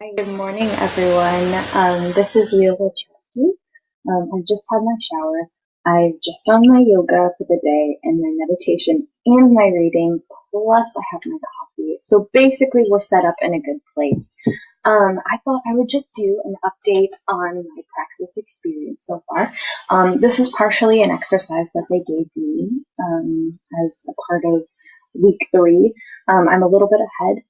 Hi, good morning, everyone. This is Leah Wachowski. I just had my shower. I've just done my yoga for the day and my meditation and my reading, plus I have my coffee. So basically, we're set up in a good place. I thought I would just do an update on my Praxis experience so far. This is partially an exercise that they gave me as a part of week 3. I'm a little bit ahead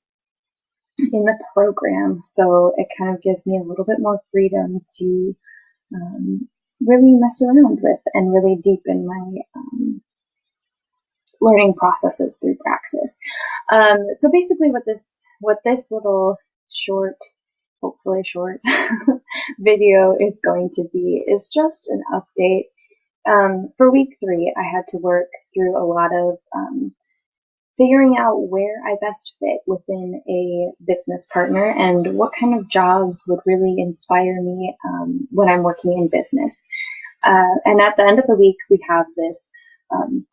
in the program. So it kind of gives me a little bit more freedom to really mess around with and really deepen my learning processes through Praxis. So basically, what this little short, hopefully short, video is going to be is just an update. For week 3, I had to work through a lot of figuring out where I best fit within a business partner and what kind of jobs would really inspire me when I'm working in business. And at the end of the week, we have this um,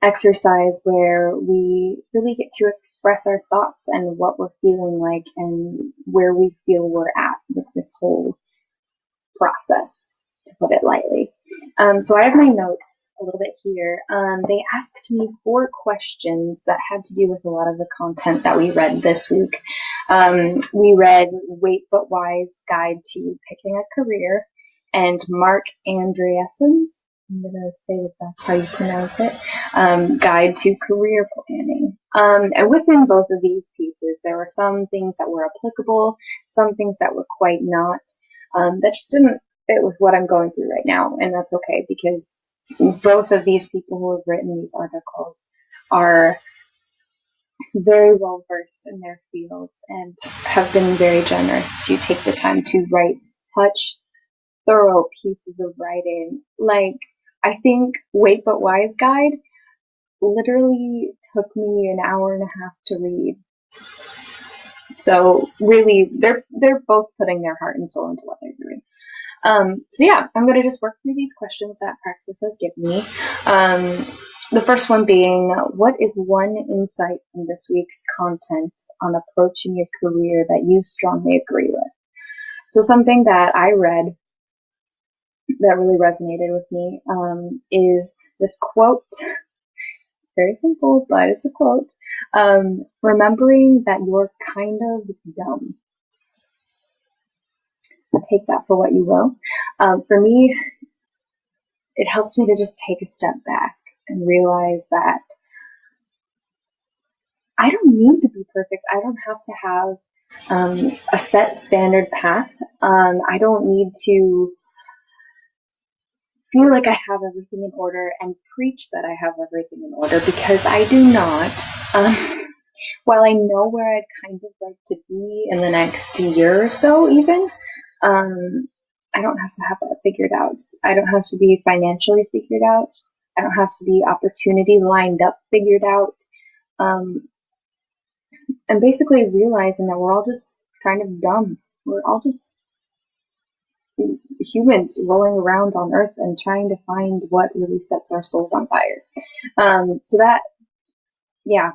exercise where we really get to express our thoughts and what we're feeling like and where we feel we're at with this whole process, to put it lightly. So I have my notes a little bit here. They asked me 4 questions that had to do with a lot of the content that we read this week. We read Wait But Wise Guide to Picking a Career and Mark Andreessen's, I'm going to say that that's how you pronounce it, Guide to Career Planning. And within both of these pieces, there were some things that were applicable, some things that were quite not. That just didn't fit with what I'm going through right now, and that's okay because both of these people who have written these articles are very well versed in their fields and have been very generous to take the time to write such thorough pieces of writing. Like, I think Wait But Wise Guide literally took me an hour and a half to read. So really, they're both putting their heart and soul into what they're doing. So yeah, I'm going to just work through these questions that Praxis has given me. The first one being, what is one insight from this week's content on approaching your career that you strongly agree with? So something that I read that really resonated with me is this quote. Very simple, but it's a quote. Remembering that you're kind of dumb. Take that for what you will. For me, it helps me to just take a step back and realize that I don't need to be perfect. I don't have to have a set standard path. I don't need to feel like I have everything in order and preach that I have everything in order because I do not. While I know where I'd kind of like to be in the next year or so, even, I don't have to have that figured out. I don't have to be financially figured out. I don't have to be opportunity lined up figured out. Um, and basically realizing that we're all just kind of dumb. We're all just humans rolling around on Earth and trying to find what really sets our souls on fire. So that, yeah,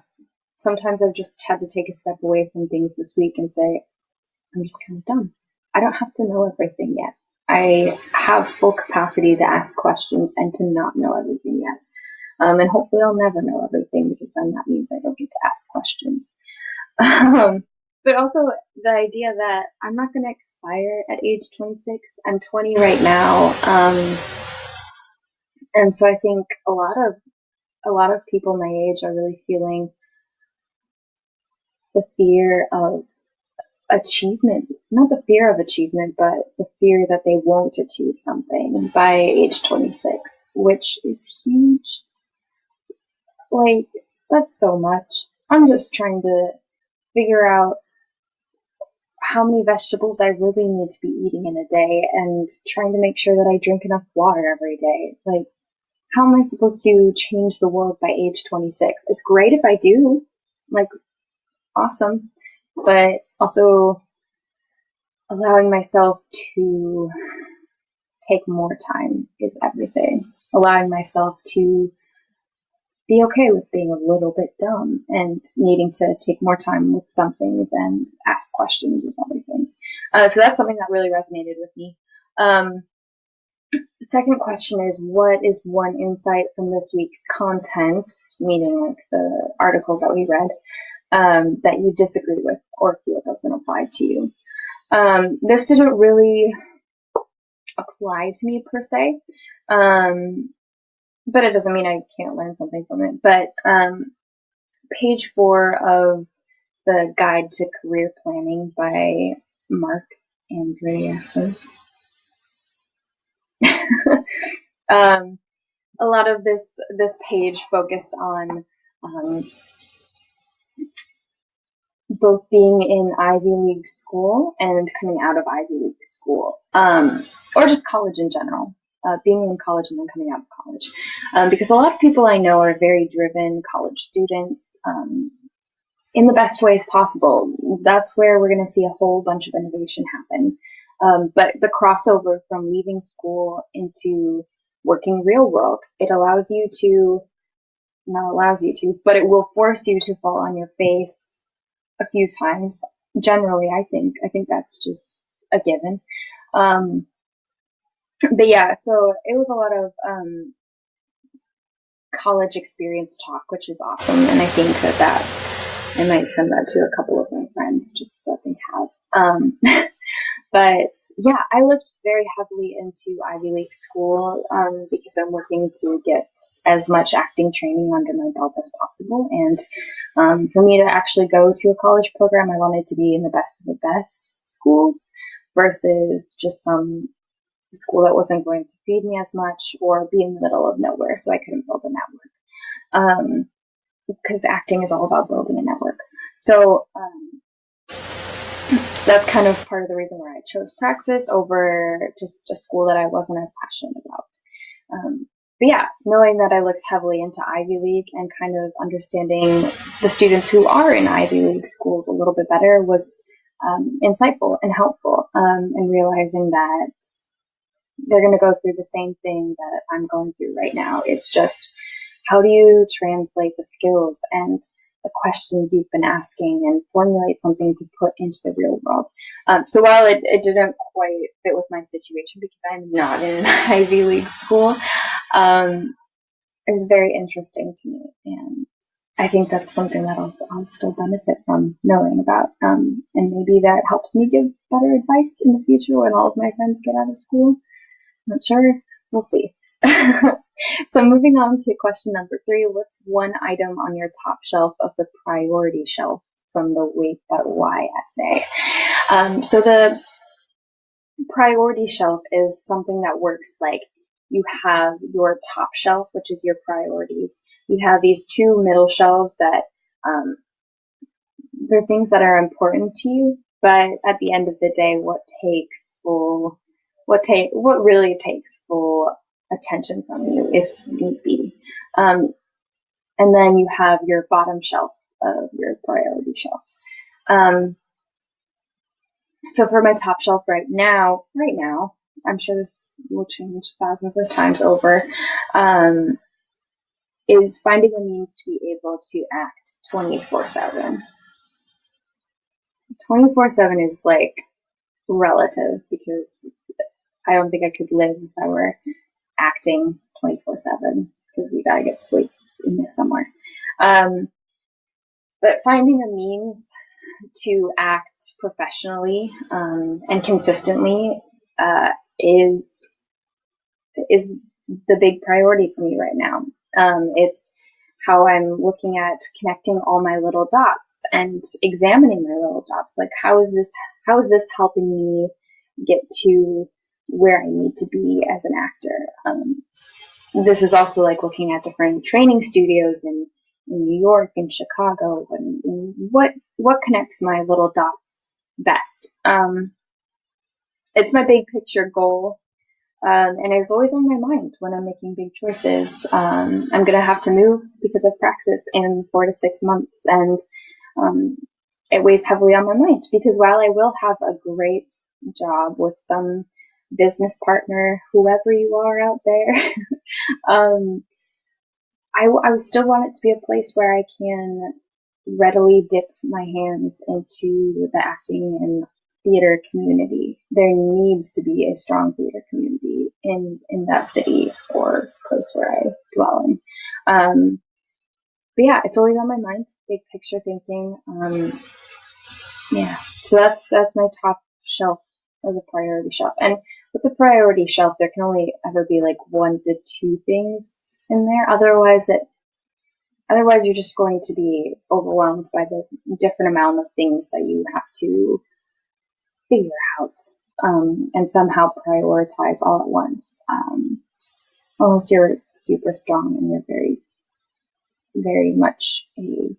sometimes I've just had to take a step away from things this week and say, I'm just kind of dumb. I don't have to know everything yet. I have full capacity to ask questions and to not know everything yet. And hopefully I'll never know everything because then that means I don't get to ask questions. But also the idea that I'm not going to expire at age 26. I'm 20 right now. And so I think a lot of people my age are really feeling the fear of achievement, not the fear of achievement, but the fear that they won't achieve something by age 26, which is huge. Like, that's so much. I'm just trying to figure out how many vegetables I really need to be eating in a day and trying to make sure that I drink enough water every day. Like, how am I supposed to change the world by age 26? It's great if I do. Like, awesome. But also allowing myself to take more time is everything. Allowing myself to be okay with being a little bit dumb and needing to take more time with some things and ask questions with other things. So that's something that really resonated with me. The second question is, what is one insight from this week's content, meaning like the articles that we read, that you disagree with or feel doesn't apply to you? This didn't really apply to me per se, but it doesn't mean I can't learn something from it. But page 4 of the Guide to Career Planning by Mark Andreessen. A lot of this page focused on both being in Ivy League school and coming out of Ivy League school, or just college in general, being in college and then coming out of college. Because a lot of people I know are very driven college students, in the best ways possible. That's where we're going to see a whole bunch of innovation happen. But the crossover from leaving school into working real world, it allows you to, not allows you to, but it will force you to fall on your face a few times. Generally, I think that's just a given. But yeah, so it was a lot of college experience talk, which is awesome. And I think that I might send that to a couple of my friends just so they have. But yeah, I looked very heavily into Ivy League school because I'm working to get as much acting training under my belt as possible. And for me to actually go to a college program, I wanted to be in the best of the best schools versus just some school that wasn't going to feed me as much or be in the middle of nowhere, so I couldn't build a network. Because acting is all about building a network. So that's kind of part of the reason why I chose Praxis over just a school that I wasn't as passionate about. But yeah, knowing that I looked heavily into Ivy League and kind of understanding the students who are in Ivy League schools a little bit better was insightful and helpful, and realizing that they're going to go through the same thing that I'm going through right now. It's just, how do you translate the skills and the questions you've been asking and formulate something to put into the real world? So while it didn't quite fit with my situation because I'm not in an Ivy League school, it was very interesting to me. And I think that's something that I'll still benefit from knowing about. And maybe that helps me give better advice in the future when all of my friends get out of school. Not sure. We'll see. So moving on to question number 3, what's one item on your top shelf of the priority shelf from the Wait But Why essay? So the priority shelf is something that works like you have your top shelf, which is your priorities. You have these 2 middle shelves that they're things that are important to you, but at the end of the day, what really takes full attention from you if need be. And then you have your bottom shelf of your priority shelf. So for my top shelf right now, I'm sure this will change thousands of times over, is finding a means to be able to act 24/7. 24/7 is like relative because I don't think I could live if I were acting 24/7 because you gotta get sleep in there somewhere. But finding a means to act professionally and consistently is the big priority for me right now. It's how I'm looking at connecting all my little dots and examining my little dots. Like, how is this helping me get to where I need to be as an actor? This is also like looking at different training studios in New York and Chicago, and what connects my little dots best. It's my big picture goal, and it's always on my mind when I'm making big choices. I'm going to have to move because of Praxis in 4 to 6 months, and it weighs heavily on my mind because while I will have a great job with some business partner, whoever you are out there, I still want it to be a place where I can readily dip my hands into the acting and theater community. There needs to be a strong theater community in that city or place where I dwell in. But yeah, it's always on my mind, big picture thinking. Yeah, so that's my top shelf of the priority shelf. And with the priority shelf, there can only ever be like 1 to 2 things in there. Otherwise, you're just going to be overwhelmed by the different amount of things that you have to figure out and somehow prioritize all at once. Unless you're super strong and you're very, very much a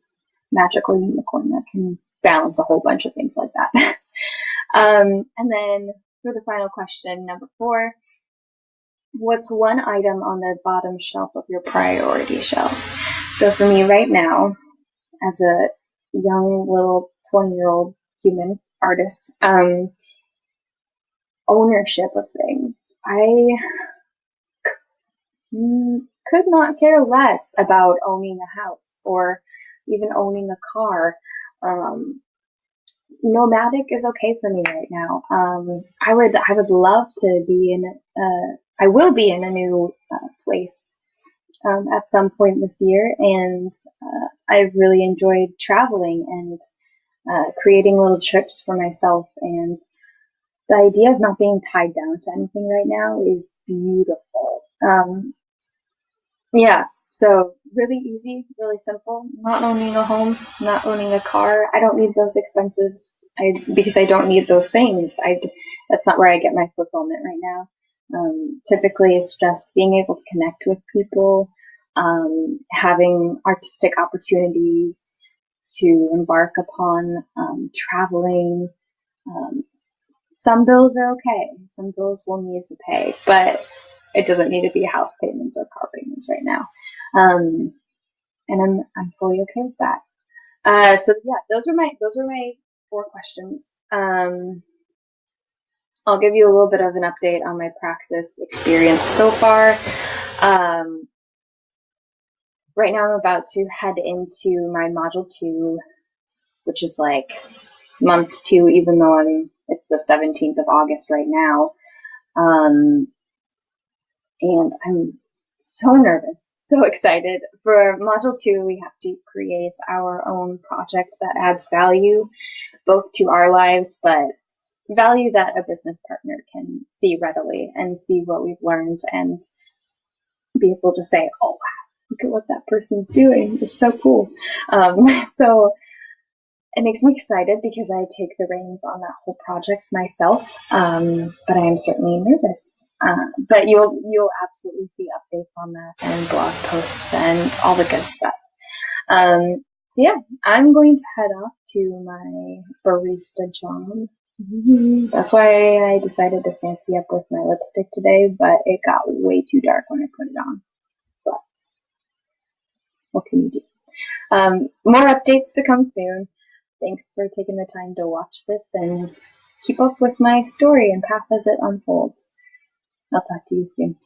magical unicorn that can balance a whole bunch of things like that. And then for the final question, number 4, what's one item on the bottom shelf of your priority shelf? So for me right now, as a young little 20-year-old human artist, ownership of things. I could not care less about owning a house or even owning a car. Nomadic is okay for me right now. I would love to be I will be in a new place at some point this year, and I've really enjoyed traveling and creating little trips for myself. And the idea of not being tied down to anything right now is beautiful. Yeah, so really easy, really simple. Not owning a home, not owning a car. I don't need those expenses. Because I don't need those things. That's not where I get my fulfillment right now. Typically, it's just being able to connect with people, having artistic opportunities to embark upon, traveling. Some bills are okay. Some bills will need to pay, but it doesn't need to be house payments or car payments right now. And I'm fully okay with that. So yeah, those were my 4 questions. I'll give you a little bit of an update on my Praxis experience so far. Right now I'm about to head into my module 2, which is like month 2, even though it's the 17th of August right now. And I'm so nervous, so excited. For Module 2, we have to create our own project that adds value, both to our lives, but value that a business partner can see readily and see what we've learned and be able to say, oh, wow, look at what that person's doing. It's so cool. So it makes me excited because I take the reins on that whole project myself, but I am certainly nervous. But you'll absolutely see updates on that and blog posts and all the good stuff. So yeah, I'm going to head off to my barista job. That's why I decided to fancy up with my lipstick today, but it got way too dark when I put it on. But what can you do? More updates to come soon. Thanks for taking the time to watch this and keep up with my story and path as it unfolds. I'll talk to you soon.